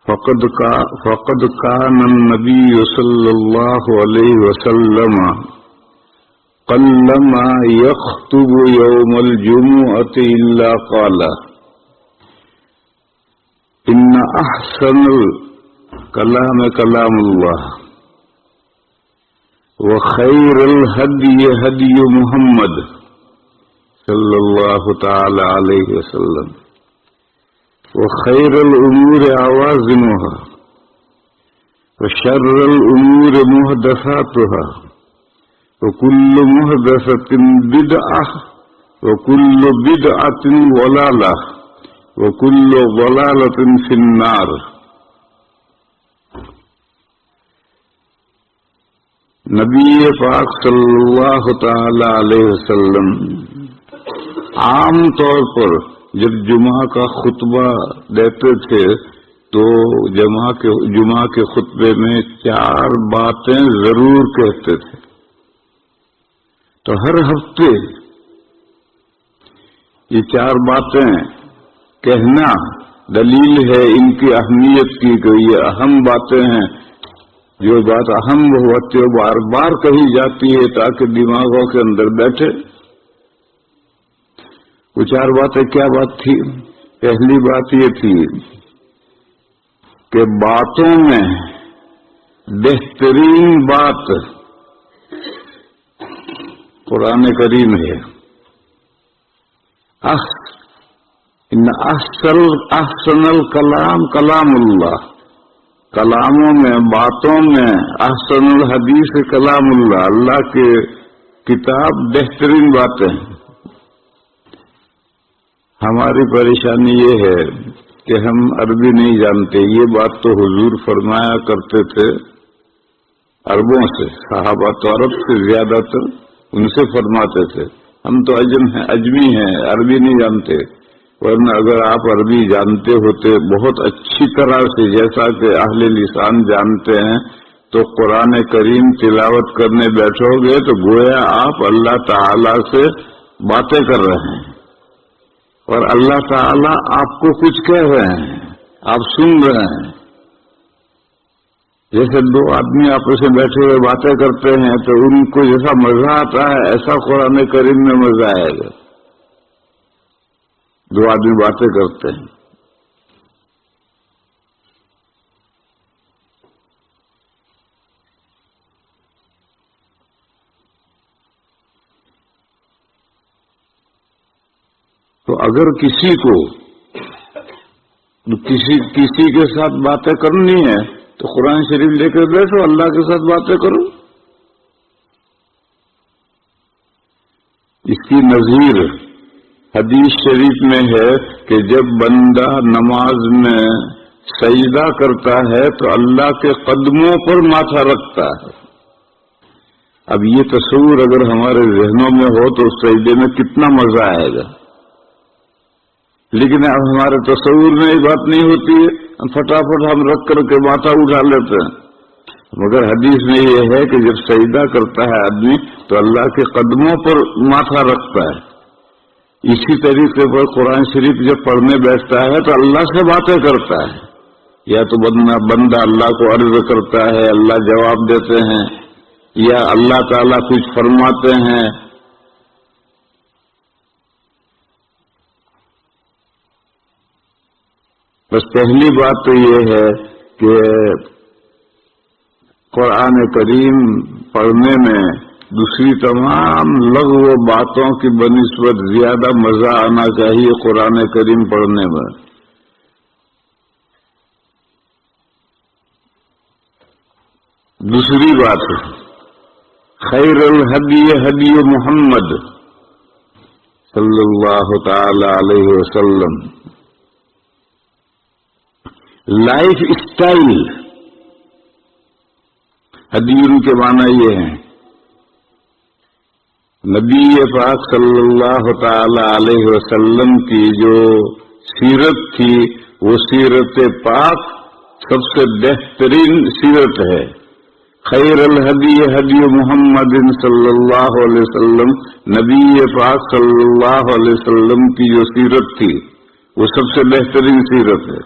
فقد كان النبي صلى الله عليه وسلم قلما يخطب يوم الجمعة إلا قال إن أحسن الكلام كلام الله وخير الهدي هدي محمد صلى الله تعالى عليه وسلم وخير الأمور عوازمها وشر الأمور محدثاتها وكل محدثة بدعة وكل بدعة ضلالة وكل ضلالة في النار. نبی پاک صلی اللہ تعالی علیہ وسلم عام طور پر جب جمعہ کا خطبہ دیتے تھے تو جمعہ کے خطبے میں 4 باتیں ضرور کہتے تھے. تو ہر ہفتے یہ 4 باتیں کہنا دلیل ہے ان کی اہمیت کی کہ یہ اہم باتیں ہیں. جو بات اہم ہوتی ہے بار بار کہی جاتی ہے تاکہ دماغوں کے اندر بیٹھے. وہ 4 باتیں کیا بات تھی؟ پہلی بات یہ تھی کہ باتوں میں بہترین بات قرآن کریم ہے. ان احسن الکلام کلام اللہ. کلاموں میں باتوں میں احسن الحدیث کلام اللہ. اللہ کے کتاب بہترین باتیں. ہماری پریشانی یہ ہے کہ ہم عربی نہیں جانتے. یہ بات تو حضور فرمایا کرتے تھے عربوں سے. صحابہ تو عرب سے زیادہ تر ان سے فرماتے تھے. ہم تو اجمی ہیں, عربی نہیں جانتے. ورنہ اگر آپ عربی جانتے ہوتے بہت اچھی طرح سے جیسا کہ اہل لسان جانتے ہیں تو قرآن کریم تلاوت کرنے بیٹھو گے تو گویا آپ اللہ تعالی سے باتیں کر رہے ہیں اور اللہ تعالی آپ کو کچھ کہہ رہے ہیں, آپ سن رہے ہیں. جیسے 2 آدمی آپس میں بیٹھے ہوئے باتیں کرتے ہیں تو ان کو جیسا مزہ آتا ہے ایسا قرآن کریم میں مزہ آئے گا. 2 آدمی باتیں کرتے ہیں. تو اگر کسی کو کسی کے ساتھ باتیں کرنی ہے تو قرآن شریف لے کر بیٹھو, اللہ کے ساتھ باتیں کرو. اس کی نظیر حدیث شریف میں ہے کہ جب بندہ نماز میں سجدہ کرتا ہے تو اللہ کے قدموں پر ماتھا رکھتا ہے. اب یہ تصور اگر ہمارے ذہنوں میں ہو تو اس سجدے میں کتنا مزہ آئے گا. لیکن اب ہمارے تصور میں یہ بات نہیں ہوتی ہے, فٹافٹ ہم رکھ کر کے ماتھا اٹھا لیتے ہیں. مگر حدیث میں یہ ہے کہ جب سجدہ کرتا ہے آدمی تو اللہ کے قدموں پر ماتھا رکھتا ہے. اسی طریقے پر قرآن شریف جب پڑھنے بیٹھتا ہے تو اللہ سے باتیں کرتا ہے. یا تو بندہ اللہ کو عرض کرتا ہے, اللہ جواب دیتے ہیں, یا اللہ تعالیٰ کچھ فرماتے ہیں. بس پہلی بات تو یہ ہے کہ قرآن کریم پڑھنے میں دوسری تمام لغو و باتوں کی بنسبت زیادہ مزہ آنا چاہیے قرآن کریم پڑھنے میں. دوسری بات خیر الہدی ہدی محمد صلی اللہ تعالی علیہ وسلم. لائف اسٹائل ہدی کے معنی یہ ہیں نبی پاک صلی اللہ تعالی علیہ وسلم کی جو سیرت تھی وہ سیرت پاک سب سے بہترین سیرت ہے. خیر الہدی ہدی محمد صلی اللہ علیہ وسلم. نبی پاک صلی اللہ علیہ وسلم کی جو سیرت تھی وہ سب سے بہترین سیرت ہے.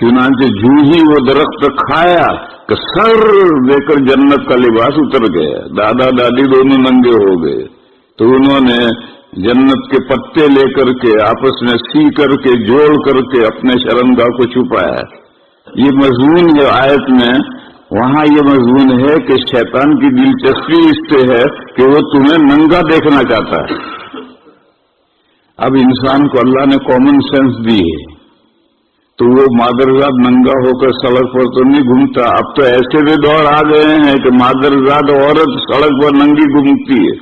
چنانچہ جو ہی وہ درخت کھایا کہ سر دے کر جنت کا لباس اتر گیا، دادا دادی دونوں ننگے ہو گئے، تو انہوں نے جنت کے پتے لے کر کے آپس میں سی کر کے جوڑ کر کے اپنے شرمگاہ کو چھپایا۔ یہ مضمون ہے آیت میں، وہاں یہ مضمون ہے کہ شیطان کی دلچسپی اس سے ہے کہ وہ تمہیں ننگا دیکھنا چاہتا ہے۔ اب انسان کو اللہ نے کامن سینس دی ہے، تو وہ مادرزاد ننگا ہو کر سڑک پر تو نہیں گھومتا۔ اب تو ایسے بھی دور آ گئے ہیں کہ مادرزاد عورت سڑک پر ننگی گھومتی ہے،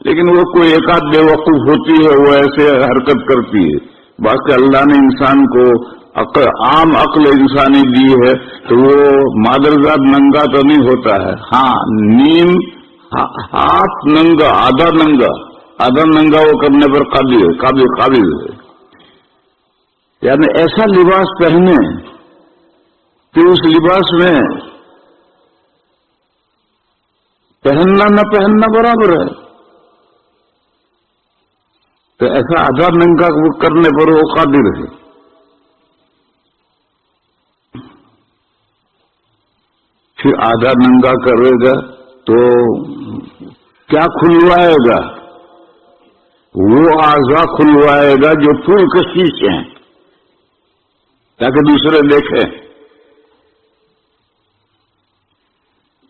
لیکن وہ کوئی ایک آدھ بے وقوف ہوتی ہے، وہ ایسے حرکت کرتی ہے۔ باقی اللہ نے انسان کو عام عقل انسانی دی ہے، تو وہ مادرزاد ننگا تو نہیں ہوتا ہے۔ ہاں، نیم ہاتھ ننگا، آدھا ننگا وہ کرنے پر قابل ہے، یعنی ایسا لباس پہنے کہ اس لباس میں پہننا نہ پہننا برابر ہے، تو ایسا آدھا ننگا کرنے پر وہ قادر ہے۔ پھر آدھا ننگا کرے گا تو کیا کھلوائے گا؟ وہ اعضاء کھلوائے گا جو پور کشش ہیں، تاکہ دوسرے دیکھیں۔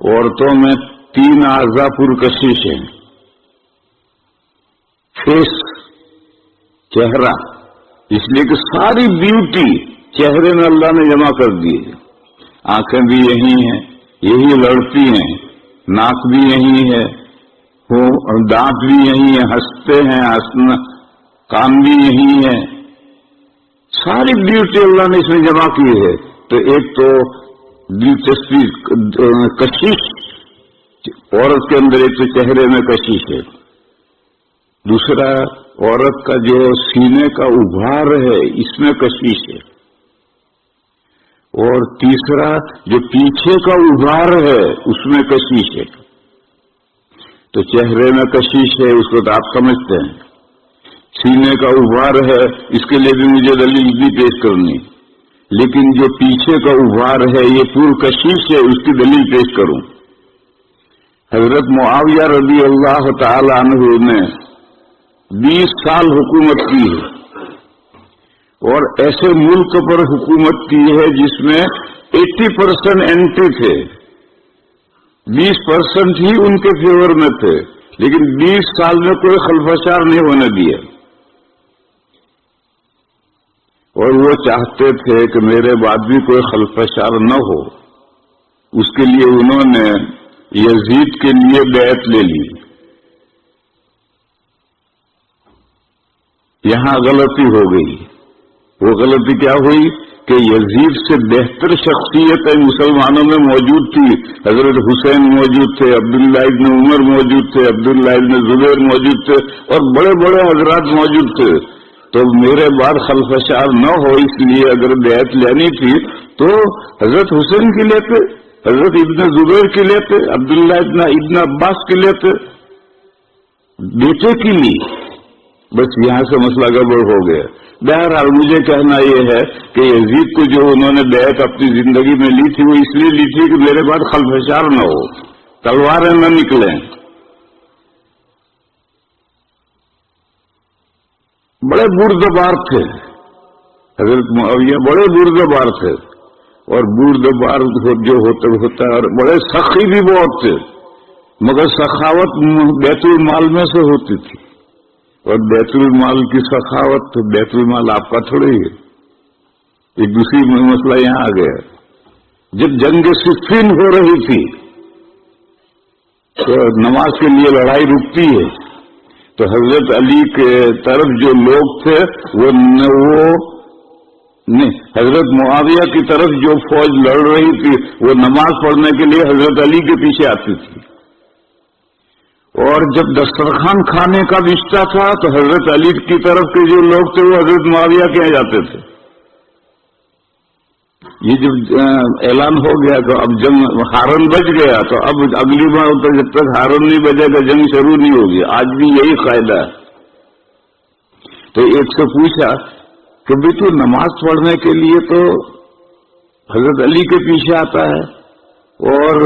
عورتوں میں 3 اعضاء پور کشش ہیں: فیس، چہرہ، اس لیے کہ ساری بیوٹی چہرے میں اللہ نے جمع کر دی ہے۔ آنکھیں بھی یہی ہیں، یہی لڑتی ہیں، ناک بھی یہی ہے، دانت بھی یہی ہے، ہنستے ہیں، ہنسنا، کان بھی یہی ہے، ساری بیوٹی اللہ نے اس میں جمع کی ہے۔ تو ایک تو دلچسپی کشش عورت کے اندر، ایک تو چہرے میں کشش ہے، دوسرا عورت کا جو سینے کا ابھار ہے اس میں کشش ہے، اور تیسرا جو پیچھے کا ابھار ہے اس میں کشش ہے۔ تو چہرے میں کشش ہے، اس کو تو آپ سمجھتے ہیں، سینے کا ابھار ہے، اس کے لیے بھی مجھے دلیل بھی پیش کرنی، لیکن جو پیچھے کا ابھار ہے یہ پور کشش ہے، اس کی دلیل پیش کروں۔ حضرت معاویہ رضی اللہ تعالی عنہ نے 20 سال حکومت کی ہے، اور ایسے ملک پر حکومت کی ہے جس میں 80% اینٹی تھے، 20% ہی ان کے فیور میں تھے، لیکن 20 سال میں کوئی خلفشار نہیں ہونے دیا۔ اور وہ چاہتے تھے کہ میرے بعد بھی کوئی خلفشار نہ ہو، اس کے لیے انہوں نے یزید کے لیے بیعت لے لی۔ یہاں غلطی ہو گئی۔ وہ غلطی کیا ہوئی کہ یزید سے بہتر شخصیتیں مسلمانوں میں موجود تھی۔ حضرت حسین موجود تھے، عبداللہ ابن عمر موجود تھے، عبداللہ ابن زبیر موجود تھے، اور بڑے بڑے حضرات موجود تھے۔ تو میرے بعد خلفشار نہ ہو، اس لیے اگر بیعت لینی تھی تو حضرت حسین کی لیتے، حضرت ابن زبیر کی لیتے، عبداللہ ابن عباس کی لیتے، بیٹے کی لی۔ بس یہاں سے مسئلہ گڑبڑ ہو گیا۔ بہرحال مجھے کہنا یہ ہے کہ یزید کو جو انہوں نے بیعت اپنی زندگی میں لی تھی وہ اس لیے لی تھی کہ میرے بعد خلفشار نہ ہو، تلواریں نہ نکلیں۔ بڑے بردبار تھے حضرت معاویہ، بڑے بردبار تھے، اور بردبار جو ہوتا ہے، اور بڑے سخی بھی بہت تھے، مگر سخاوت بیت المال میں سے ہوتی تھی، اور بیت المال کی سخاوت تو بیت المال آپ کا تھوڑی ہے۔ ایک دوسری مسئلہ یہاں آ گیا، جب جنگ صفین ہو رہی تھی تو نماز کے لیے لڑائی رکتی ہے، تو حضرت علی کے طرف جو لوگ تھے وہ حضرت معاویہ کی طرف جو فوج لڑ رہی تھی وہ نماز پڑھنے کے لیے حضرت علی کے پیچھے آتی تھی، اور جب دسترخوان کھانے کا رشتہ تھا تو حضرت علی کی طرف کے جو لوگ تھے وہ حضرت معاویہ کے یہاں جاتے تھے۔ یہ جب اعلان ہو گیا تو اب جنگ ہارن بج گیا، تو اب اگلی بار جب تک ہارن نہیں بجے گا جنگ شروع نہیں ہوگی۔ آج بھی یہی قاعدہ ہے۔ تو ایک سے پوچھا کہ بھی تو نماز پڑھنے کے لیے تو حضرت علی کے پیچھے آتا ہے اور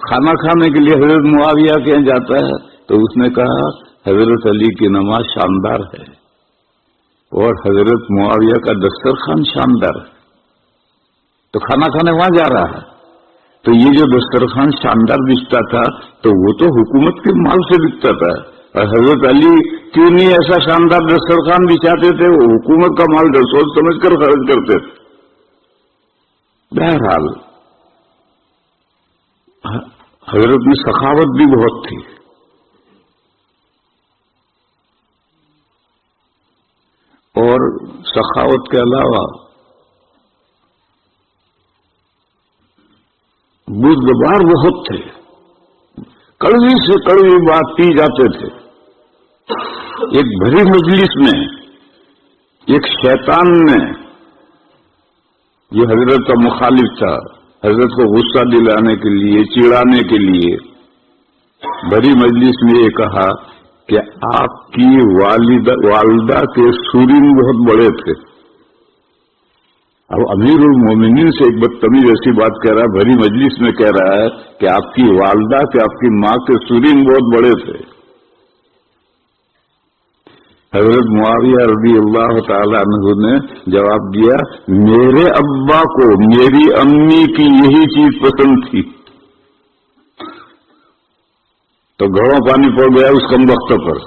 کھانا کھانے کے لیے حضرت معاویہ کے یہاں جاتا ہے تو اس نے کہا حضرت علی کی نماز شاندار ہے اور حضرت معاویہ کا دسترخوان شاندار ہے، تو کھانا کھانے وہاں جا رہا ہے۔ تو یہ جو دسترخوان شاندار دکھتا تھا تو وہ تو حکومت کے مال سے دکھتا تھا، اور حضرت علی کیوں نہیں ایسا شاندار دسترخوان بچھاتے تھے؟ وہ حکومت کا مال سوچ سمجھ کر خرچ کرتے تھے۔ بہرحال حضرت میں سخاوت بھی بہت تھی، اور سخاوت کے علاوہ بزدبار بہت تھے، کڑوی سے کڑوی بات پی جاتے تھے۔ ایک بھری مجلس میں ایک شیطان نے، جو حضرت کا مخالف تھا، حضرت کو غصہ دلانے کے لیے، چڑانے کے لیے، بھری مجلس میں یہ کہا کہ آپ کی والدہ کے سورین بہت بڑے تھے۔ اب امیر المومنین سے ایک بدتمیز ایسی بات کہہ رہا ہے، بھری مجلس میں کہہ رہا ہے کہ آپ کی والدہ کہ آپ کی ماں کے سورین بہت بڑے تھے۔ حضرت معاویہ رضی اللہ تعالی عنہ نے جواب دیا، میرے ابا کو میری امی کی یہی چیز پسند تھی۔ تو گھڑوں پانی پڑ گیا اس کمبخت پر۔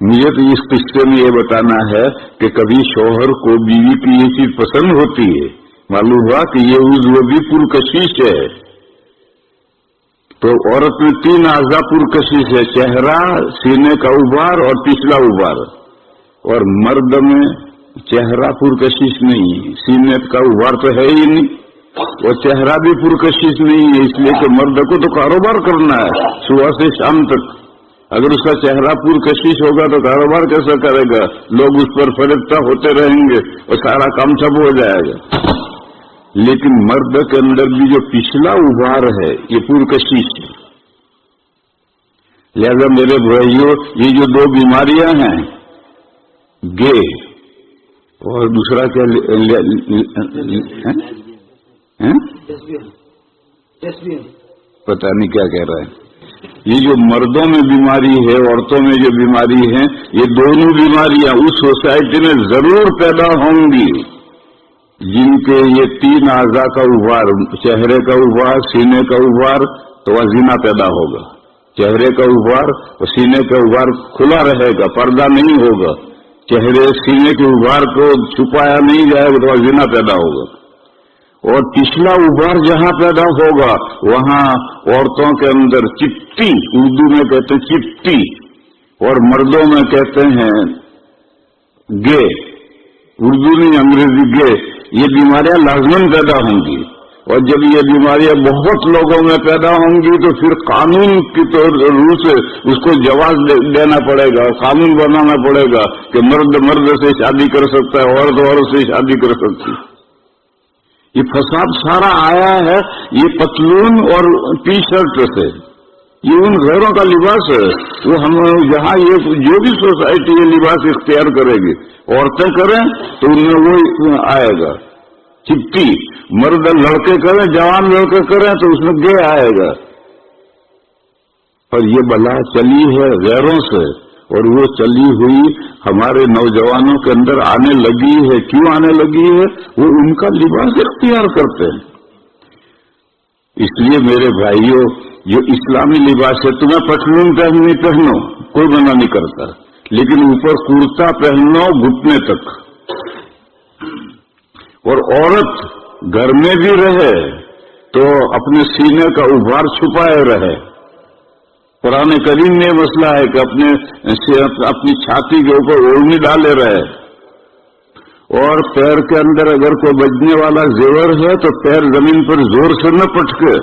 مجھے تو اس قصے میں یہ بتانا ہے کہ کبھی شوہر کو بیوی کی یہ چیز پسند ہوتی ہے؟ معلوم ہوا کہ یہ عضو بھی پرکشش ہے۔ تو عورت میں 3 اعضاء پرکشش ہے، چہرہ، سینے کا ابھار اور پچھلا ابھار، اور مرد میں چہرہ پرکشش نہیں، سینے کا ابھار تو ہے ہی نہیں، اور چہرہ بھی پرکشش نہیں ہے، اس لیے کہ مرد کو تو کاروبار کرنا ہے صبح سے شام تک۔ اگر اس کا چہرہ پرکشش ہوگا تو کاروبار کیسا کرے گا؟ لوگ اس پر فریفتہ ہوتے رہیں گے اور سارا کام ٹھپ ہو جائے گا۔ لیکن مرد کے اندر بھی جو پچھلا ابھار ہے یہ پرکشش ہے۔ لہذا میرے بھائیوں، یہ جو 2 بیماریاں ہیں، گے اور دوسرا کیا پتہ نہیں کیا کہہ رہا ہے، یہ جو مردوں میں بیماری ہے، عورتوں میں جو بیماری ہے، یہ دونوں بیماریاں اس سوسائٹی میں ضرور پیدا ہوں گی جن کے یہ 3 اعضاء کا ابھار، چہرے کا ابھار، سینے کا ابھار، تو وہ زنا پیدا ہوگا۔ چہرے کا ابھار اور سینے کا ابھار کھلا رہے گا، پردہ نہیں ہوگا، چہرے سینے کے ابھار کو چھپایا نہیں جائے گا تو وہ زنا پیدا ہوگا۔ اور پچھلا ابھار جہاں پیدا ہوگا وہاں عورتوں کے اندر چپٹی، اردو میں کہتے ہیں چپٹی، اور مردوں میں کہتے ہیں گے، اردو نہیں انگریزی گے، یہ بیماریاں لازماً پیدا ہوں گی۔ اور جب یہ بیماریاں بہت لوگوں میں پیدا ہوں گی تو پھر قانون کی روح سے اس کو جواز دینا پڑے گا، قانون بنانا پڑے گا کہ مرد سے شادی کر سکتا ہے، عورت سے شادی کر سکتی ہے۔ یہ فساد سارا آیا ہے یہ پتلون اور ٹی شرٹ سے، یہ ان غیروں کا لباس ہے۔ وہ ہم جہاں یہ جو بھی سوسائٹی یہ لباس اختیار کرے گی، عورتیں کریں تو ان میں وہ آئے گا چپٹی، مرد لڑکے کریں، جوان لڑکے کریں تو اس میں گے آئے گا۔ اور یہ بلا چلی ہے غیروں سے، اور وہ چلی ہوئی ہمارے نوجوانوں کے اندر آنے لگی ہے۔ کیوں آنے لگی ہے؟ وہ ان کا لباس اختیار کرتے ہیں۔ اس لیے میرے بھائیوں، جو اسلامی لباس ہے، تمہیں پٹلون پہنو، کوئی منع نہیں کرتا، لیکن اوپر کرتا پہنو گھٹنے تک، اور عورت گھر میں بھی رہے تو اپنے سینے کا ابھار چھپائے رہے۔ قرآن کریم میں مسئلہ ہے کہ اپنی چھاتی کے اوپر اوڑھنی ڈالے رہے، اور پیر کے اندر اگر کوئی بجنے والا زیور ہے تو پیر زمین پر زور سے نہ پٹکے۔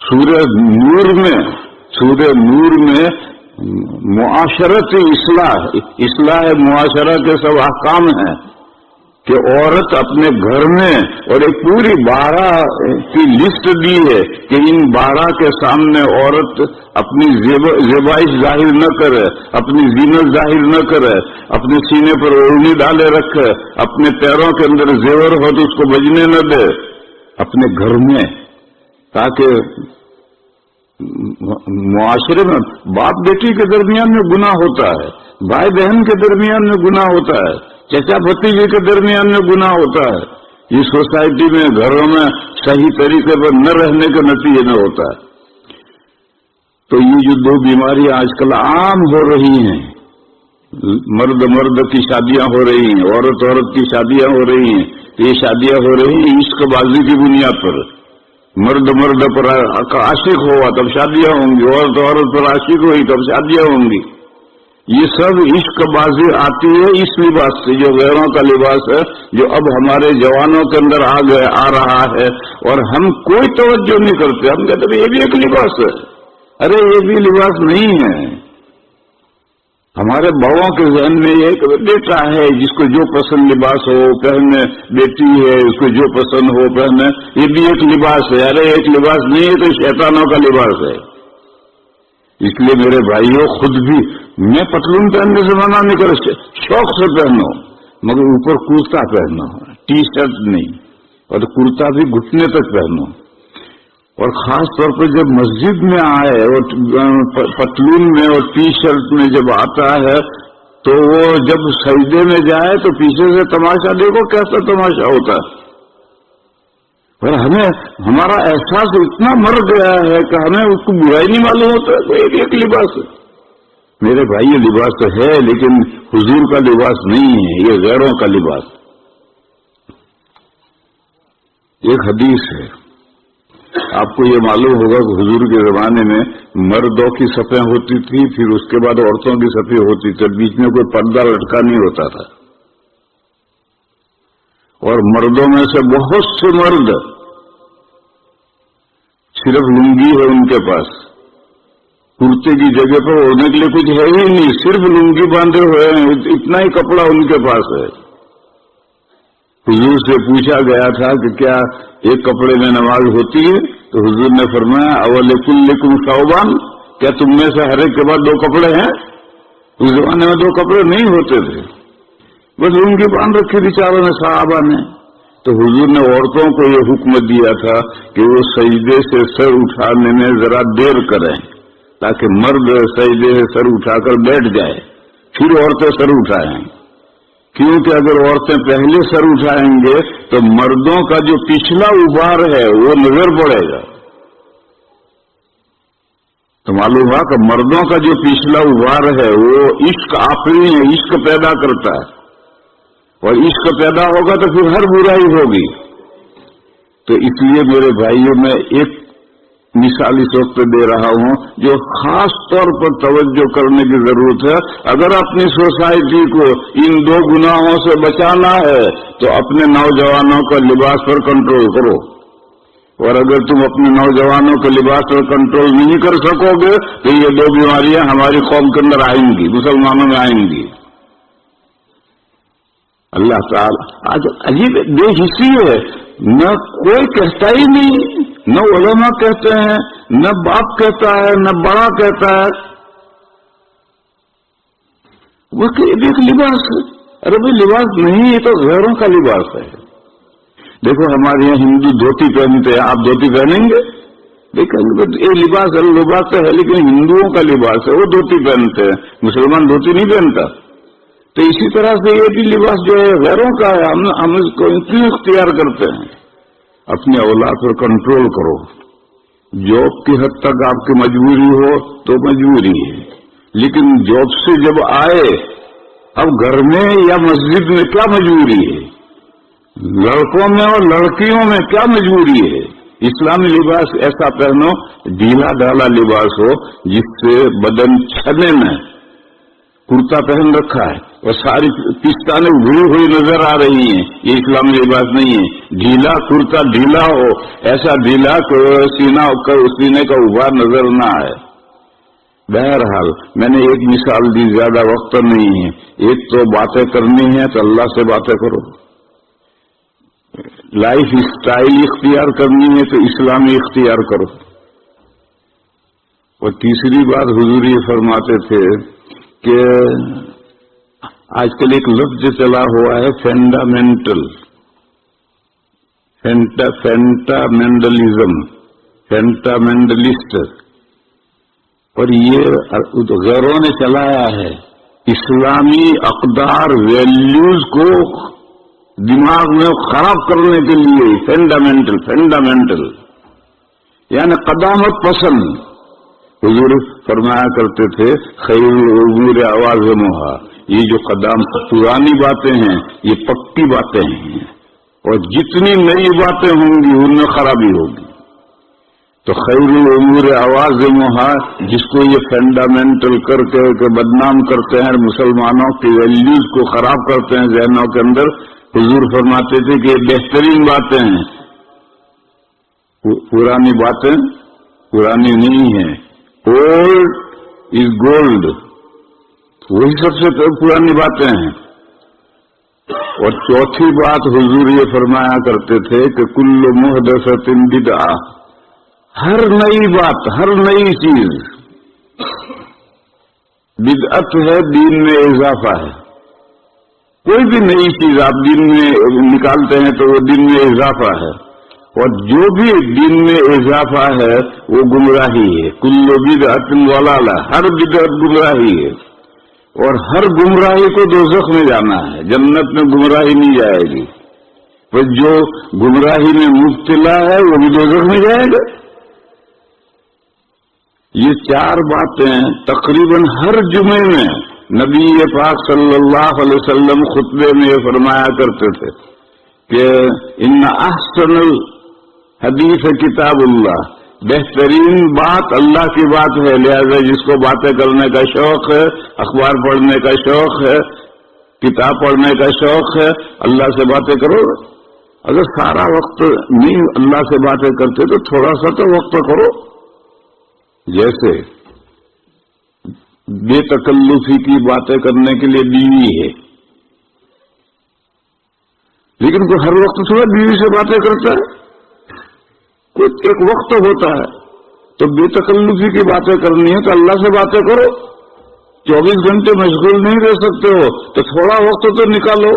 سورہ نور میں معاشرتی اصلاح معاشرہ کے سب احکام ہیں کہ عورت اپنے گھر میں، اور ایک پوری 12 کی لسٹ دی ہے کہ ان 12 کے سامنے عورت اپنی زیبائش ظاہر نہ کرے، اپنی زینت ظاہر نہ کرے، اپنے سینے پر اوڑھنی ڈالے رکھے، اپنے پیروں کے اندر زیور ہو تو اس کو بجنے نہ دے اپنے گھر میں، تاکہ معاشرے میں باپ بیٹی کے درمیان میں گناہ ہوتا ہے، بھائی بہن کے درمیان میں گناہ ہوتا ہے، چچا بھتیجے کے درمیان میں گناہ ہوتا ہے، یہ سوسائٹی میں گھروں میں صحیح طریقے پر نہ رہنے کے نتیجے میں ہوتا ہے۔ تو یہ جو 2 بیماریاں آج کل عام ہو رہی ہیں، مرد کی شادیاں ہو رہی ہیں، عورت کی شادیاں ہو رہی ہیں، یہ شادیاں ہو رہی ہیں عشق بازی کی بنیاد پر، مرد پر عاشق ہوا تب شادیاں ہوں گی، عورت پر عاشق ہوئی تب شادیاں ہوں گی، یہ سب عشق بازی آتی ہے اس لباس سے جو غیروں کا لباس ہے، جو اب ہمارے جوانوں کے اندر آ رہا ہے، اور ہم کوئی توجہ نہیں کرتے، ہم کہتے ہیں یہ بھی ایک لباس ہے، ارے یہ بھی لباس نہیں ہے۔ ہمارے بڑوں کے ذہن میں یہ کہ بیٹا ہے جس کو جو پسند لباس ہو پہنے، بیٹی ہے اس کو جو پسند ہو پہنے، یہ بھی ایک لباس ہے، ارے ایک لباس نہیں ہے تو شیطانوں کا لباس ہے۔ اس لیے میرے بھائیوں، خود بھی میں پتلون پہننے سے منع نہیں کر، شوق سے پہنو، مگر اوپر کرتا پہنو، ٹی شرٹ نہیں، اور کرتا بھی گھٹنے تک پہنو، اور خاص طور پہ جب مسجد میں آئے اور پتلون میں اور ٹی شرٹ میں جب آتا ہے تو وہ جب سجدے میں جائے تو پیچھے سے تماشا دیکھو کیسا تماشا ہوتا ہے، اور ہمارا احساس اتنا مر گیا ہے کہ ہمیں اس کو برائی نہیں معلوم ہوتا ہے، تو ایک لباس ہے۔ میرے بھائی یہ لباس تو ہے لیکن حضور کا لباس نہیں ہے، یہ غیروں کا لباس۔ ایک حدیث ہے، آپ کو یہ معلوم ہوگا کہ حضور کے زمانے میں مردوں کی صفیں ہوتی تھی، پھر اس کے بعد عورتوں کی صفیں ہوتی تھی، بیچ میں کوئی پردہ لٹکا نہیں ہوتا تھا، اور مردوں میں سے بہت سے مرد صرف لنگی ہے ان کے پاس، کرتے کی جگہ پر اوڑھنے کے لیے کچھ ہے ہی نہیں، صرف لنگی باندھے ہوئے ہیں، اتنا ہی کپڑا ان کے پاس ہے۔ حضور سے پوچھا گیا تھا کہ کیا ایک کپڑے میں نماز ہوتی ہے؟ تو حضور نے فرمایا اولکلکم ثوبان، کیا تم میں سے ہر ایک کے بعد 2 کپڑے ہیں؟ اس زمانے میں 2 کپڑے نہیں ہوتے تھے، بس لنگی باندھ رکھی بیچاروں نے صحابہ نے۔ تو حضور نے عورتوں کو یہ حکم دیا تھا کہ وہ سجدے سے سر اٹھانے میں ذرا دیر کریں، تاکہ مرد سجدے سے سر اٹھا کر بیٹھ جائے، پھر عورتیں سر اٹھائیں، کیونکہ اگر عورتیں پہلے سر اٹھائیں گے تو مردوں کا جو پچھلا ابھار ہے وہ نظر پڑے گا، تو معلوم ہوا کہ مردوں کا جو پچھلا ابھار ہے وہ عشق آفرین ہے، عشق پیدا کرتا ہے، اور عشق پیدا ہوگا تو پھر ہر برائی ہوگی۔ تو اس لیے میرے بھائیوں میں ایک مثال اس وقت دے رہا ہوں جو خاص طور پر توجہ کرنے کی ضرورت ہے۔ اگر اپنی سوسائٹی کو ان 2 گناہوں سے بچانا ہے تو اپنے نوجوانوں کا لباس پر کنٹرول کرو، اور اگر تم اپنے نوجوانوں کے لباس پر کنٹرول نہیں کر سکو گے تو یہ 2 بیماریاں ہماری قوم کے اندر آئیں گی، مسلمانوں میں آئیں گی۔ اللہ تعالی آج عجیب بے حسی ہے، نہ کوئی کہتا ہی نہیں، نہ علماء کہتے ہیں، نہ باپ کہتا ہے، نہ بڑا کہتا ہے، وہ کہ ایک لباس ہے۔ ارے بھائی لباس نہیں، یہ تو غیروں کا لباس ہے۔ دیکھو ہمارے یہاں ہندو دھوتی پہنتے ہیں، آپ دھوتی پہنیں گے؟ دیکھیں گے یہ لباس ہے لیکن ہندوؤں کا لباس ہے، وہ دھوتی پہنتے ہیں، مسلمان دھوتی نہیں پہنتا۔ تو اسی طرح سے یہ بھی لباس جو ہے غیروں کا ہے، ہم اس کو کیوں اختیار کرتے ہیں؟ اپنے اولاد پر کنٹرول کرو، جاب کی حد تک آپ کی مجبوری ہو تو مجبوری ہے، لیکن جاب سے جب آئے اب گھر میں یا مسجد میں کیا مجبوری ہے؟ لڑکوں میں اور لڑکیوں میں کیا مجبوری ہے؟ اسلامی لباس ایسا پہنو ڈھیلا ڈھالا لباس ہو جس سے بدن چھنے نہ، کرتا پہن رکھا ہے اور ساری پستانیں ابھری ہوئی نظر آ رہی ہیں، یہ اسلامی لباس نہیں ہے۔ ڈھیلا کرتا ڈھیلا ہو، ایسا ڈھیلا کہ سینے کا ابھار نظر نہ آئے۔ بہرحال میں نے ایک مثال دی، زیادہ وقت نہیں ہے۔ ایک تو باتیں کرنی ہے تو اللہ سے باتیں کرو، لائف اسٹائل اختیار کرنی ہے تو اسلامی اختیار کرو. اور تیسری بات حضور یہ فرماتے تھے کہ آج کل ایک لفظ چلا ہوا ہے فینڈامنٹلسٹ، اور یہ غیروں نے چلایا ہے. اسلامی اقدار ویلیوز کو دماغ میں خراب کرنے کے لیے فینڈامنٹل یعنی قدامت پسند. حضور فرمایا کرتے تھے خیر الامور عوازمھا، یہ جو پرانی باتیں ہیں یہ پکی باتیں ہیں، اور جتنی نئی باتیں ہوں گی ان میں خرابی ہوگی. تو خیر الامور عوازمھا، جس کو یہ فنڈامنٹل کر کے بدنام کرتے ہیں، مسلمانوں کی ویلیوز کو خراب کرتے ہیں ذہنوں کے اندر، حضور فرماتے تھے کہ یہ بہترین باتیں ہیں. پرانی باتیں پرانی نہیں ہیں، اولڈ از گولڈ، وہی سب سے پرانی باتیں ہیں. اور چوتھی بات حضور یہ فرمایا کرتے تھے کہ کل محدثۃ بدعہ، ہر نئی بات، ہر نئی چیز بدعت ہے، دین میں اضافہ ہے. کوئی بھی نئی چیز آپ دین میں نکالتے ہیں تو وہ دین میں اضافہ ہے، اور جو بھی دین میں اضافہ ہے وہ گمراہی ہے. کل بدعۃ ضلالہ، ہر بدعت گمراہی ہے، اور ہر گمراہی کو دوزخ میں جانا ہے، جنت میں گمراہی نہیں جائے گی. پھر جو گمراہی میں مبتلا ہے وہ بھی دوزخ میں جائے گا. یہ چار باتیں تقریباً ہر جمعے میں نبی پاک صلی اللہ علیہ وسلم خطبے میں یہ فرمایا کرتے تھے کہ ان احسن الحدیث کتاب اللہ، بہترین بات اللہ کی بات ہے. لہذا جس کو باتیں کرنے کا شوق ہے، اخبار پڑھنے کا شوق ہے، کتاب پڑھنے کا شوق ہے، اللہ سے باتیں کرو. اگر سارا وقت نہیں اللہ سے باتیں کرتے تو تھوڑا سا تو وقت کرو. جیسے بے تکلفی کی باتیں کرنے کے لیے بیوی ہے، لیکن کوئی ہر وقت تھوڑا بیوی سے باتیں کرتا ہے. کوئی ایک وقت ہوتا ہے تو بے تکلفی کی باتیں کرنی ہے تو اللہ سے باتیں کرو. 24 گھنٹے مشغول نہیں رہ سکتے ہو تو تھوڑا وقت تو نکالو.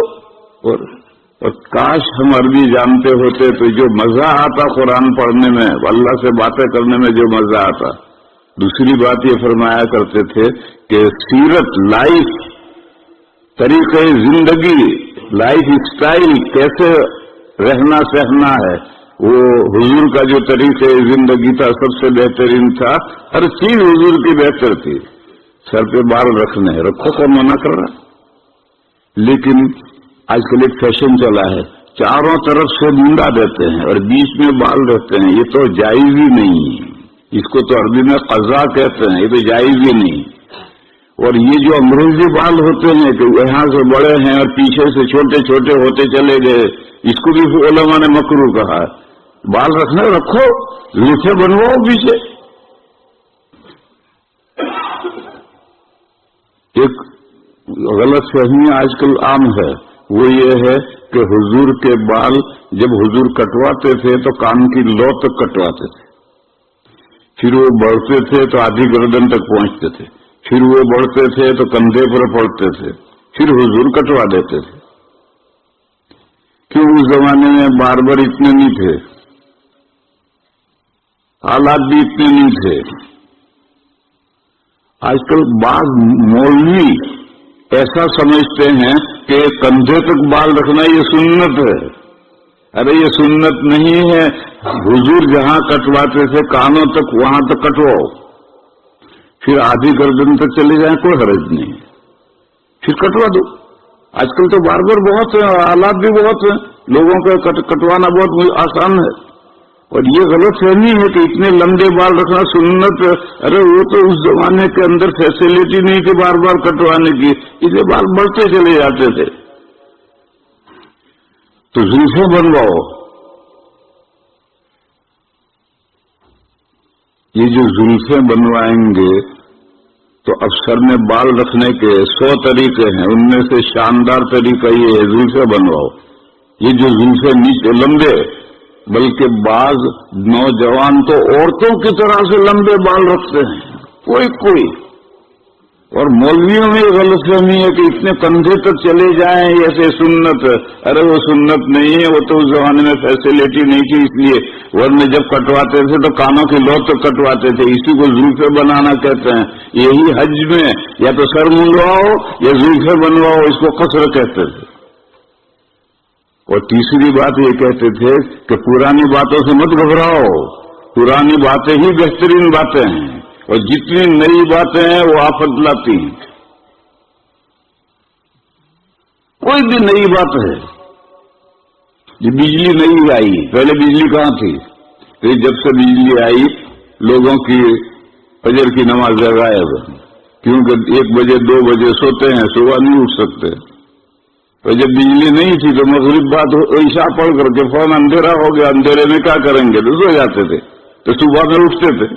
اور کاش ہم عربی جانتے ہوتے تو جو مزہ آتا قرآن پڑھنے میں، اللہ سے باتیں کرنے میں جو مزہ آتا. دوسری بات یہ فرمایا کرتے تھے کہ سیرت، لائف، طریقہ زندگی، لائف اسٹائل، کیسے رہنا سہنا ہے، وہ حضور کا جو طریقہ زندگی تھا سب سے بہترین تھا. ہر چیز حضور کی بہتر تھی. سر پہ بال رکھنے رکھو کا منع کر رہا، لیکن آج کل ایک فیشن چلا ہے، چاروں طرف سے منڈا دیتے ہیں اور بیچ میں بال رہتے ہیں. یہ تو جائز ہی نہیں ہے. اس کو تو عربی میں قضا کہتے ہیں، یہ تو جائز ہی نہیں. اور یہ جو امروزی بال ہوتے ہیں کہ یہاں سے بڑے ہیں اور پیچھے سے چھوٹے چھوٹے ہوتے چلے گئے، اس کو بھی علماء نے مکروہ کہا. بال رکھنا رکھو، ریچھے بنواؤ پیچھے. ایک غلط فہمی آج کل عام ہے، وہ یہ ہے کہ حضور کے بال جب حضور کٹواتے تھے تو کان کی لو تک کٹواتے تھے، پھر وہ بڑھتے تھے تو آدھی گردن تک پہنچتے تھے، پھر وہ بڑھتے تھے تو کندھے پر پڑتے تھے، پھر حضور کٹوا دیتے تھے. کیوں؟ اس زمانے میں باربر اتنے نہیں تھے، حالات بھی اتنے نہیں تھے. آج کل بعض مولوی ایسا سمجھتے ہیں کہ کندھے تک بال رکھنا یہ سنت ہے. ارے یہ سنت نہیں ہے. حضور جہاں کٹواتے تھے کانوں تک، وہاں تک کٹواؤ، پھر آدھی گردن تک چلے جائیں کوئی حرج نہیں، پھر کٹوا دو. آج کل تو باربر بہت ہیں اور آلات بھی بہت ہیں، لوگوں کا کٹوانا بہت آسان ہے. اور یہ غلط فہمی ہے کہ اتنے لمبے بال رکھنا سنت ہے. ارے وہ تو اس زمانے کے اندر فیسلٹی نہیں تھی بار بار کٹوانے کی، اس لیے بال بڑھتے چلے جاتے تھے. تو زلفیں بنواؤ. یہ جو زلفیں بنوائیں گے تو اب سر میں بال رکھنے کے 100 طریقے ہیں، ان میں سے شاندار طریقہ یہ ہے زلفیں بنواؤ. یہ جو زلفے نیچے لمبے، بلکہ بعض نوجوان تو عورتوں کی طرح سے لمبے بال رکھتے ہیں کوئی، اور مولویوں میں یہ غلط فہمی ہے کہ اتنے کندھے تک چلے جائیں ایسے سنت ہے۔ ارے وہ سنت نہیں ہے، وہ تو اس زمانے میں فیسلٹی نہیں تھی اس لیے، ورنہ جب کٹواتے تھے تو کانوں کی لو تک کٹواتے تھے، اسی کو زلفے بنانا کہتے ہیں۔ یہی حج میں یا تو سر منڈواؤ یا زلفے بنواؤ، اس کو قصر کہتے تھے۔ اور تیسری بات یہ کہتے تھے کہ پرانی باتوں سے مت گھبراؤ، پرانی باتیں ہی بہترین باتیں ہیں، اور جتنی نئی باتیں ہیں وہ آفت لاتی ہیں۔ کوئی بھی نئی بات ہے، یہ بجلی نہیں آئی، پہلے بجلی کہاں تھی؟ پھر جب سے بجلی آئی لوگوں کی فجر کی نماز غائب، کیونکہ 1 بجے 2 بجے سوتے ہیں، صبح نہیں اٹھ سکتے۔ تو جب بجلی نہیں تھی تو مغرب بعد عشاء پڑھ کر کے فوراً اندھیرا ہو گیا، اندھیرے میں کیا کریں گے، تو سو جاتے تھے، تو صبح میں اٹھتے تھے۔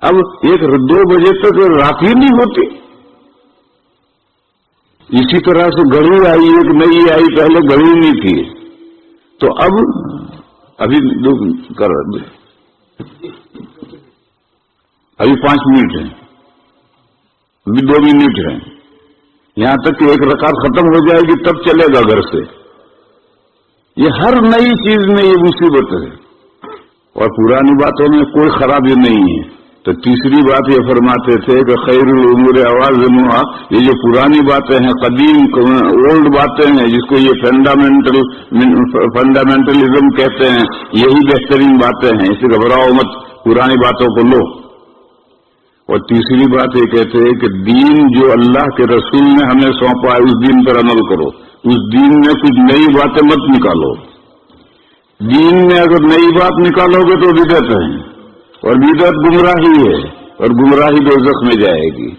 اب 1-2 بجے تک رات ہی نہیں ہوتی۔ اسی طرح سے گھڑی آئی، ایک نئی آئی، پہلے گھڑی نہیں تھی، تو ابھی 5 منٹ ہیں، ابھی 2 منٹ ہیں، یہاں تک کہ 1 رکعت ختم ہو جائے گی تب چلے گا گھر سے۔ یہ ہر نئی چیز میں یہ مصیبت ہے، اور پرانی باتوں میں کوئی خرابی نہیں ہے۔ تو تیسری بات یہ فرماتے تھے کہ خیر الامور عوازمھا، یہ جو پرانی باتیں ہیں، قدیم اولڈ باتیں ہیں، جس کو یہ فنڈامنٹلزم کہتے ہیں، یہی بہترین باتیں ہیں، اسے گھبراؤ مت، پرانی باتوں کو لو۔ اور تیسری بات یہ کہتے ہیں کہ دین جو اللہ کے رسول نے ہمیں سونپا ہے اس دین پر عمل کرو، اس دین میں کچھ نئی باتیں مت نکالو۔ دین میں اگر نئی بات نکالو گے تو بدعت ہے، اور بدعت گمراہی ہے، اور گمراہی دوزخ میں جائے گی۔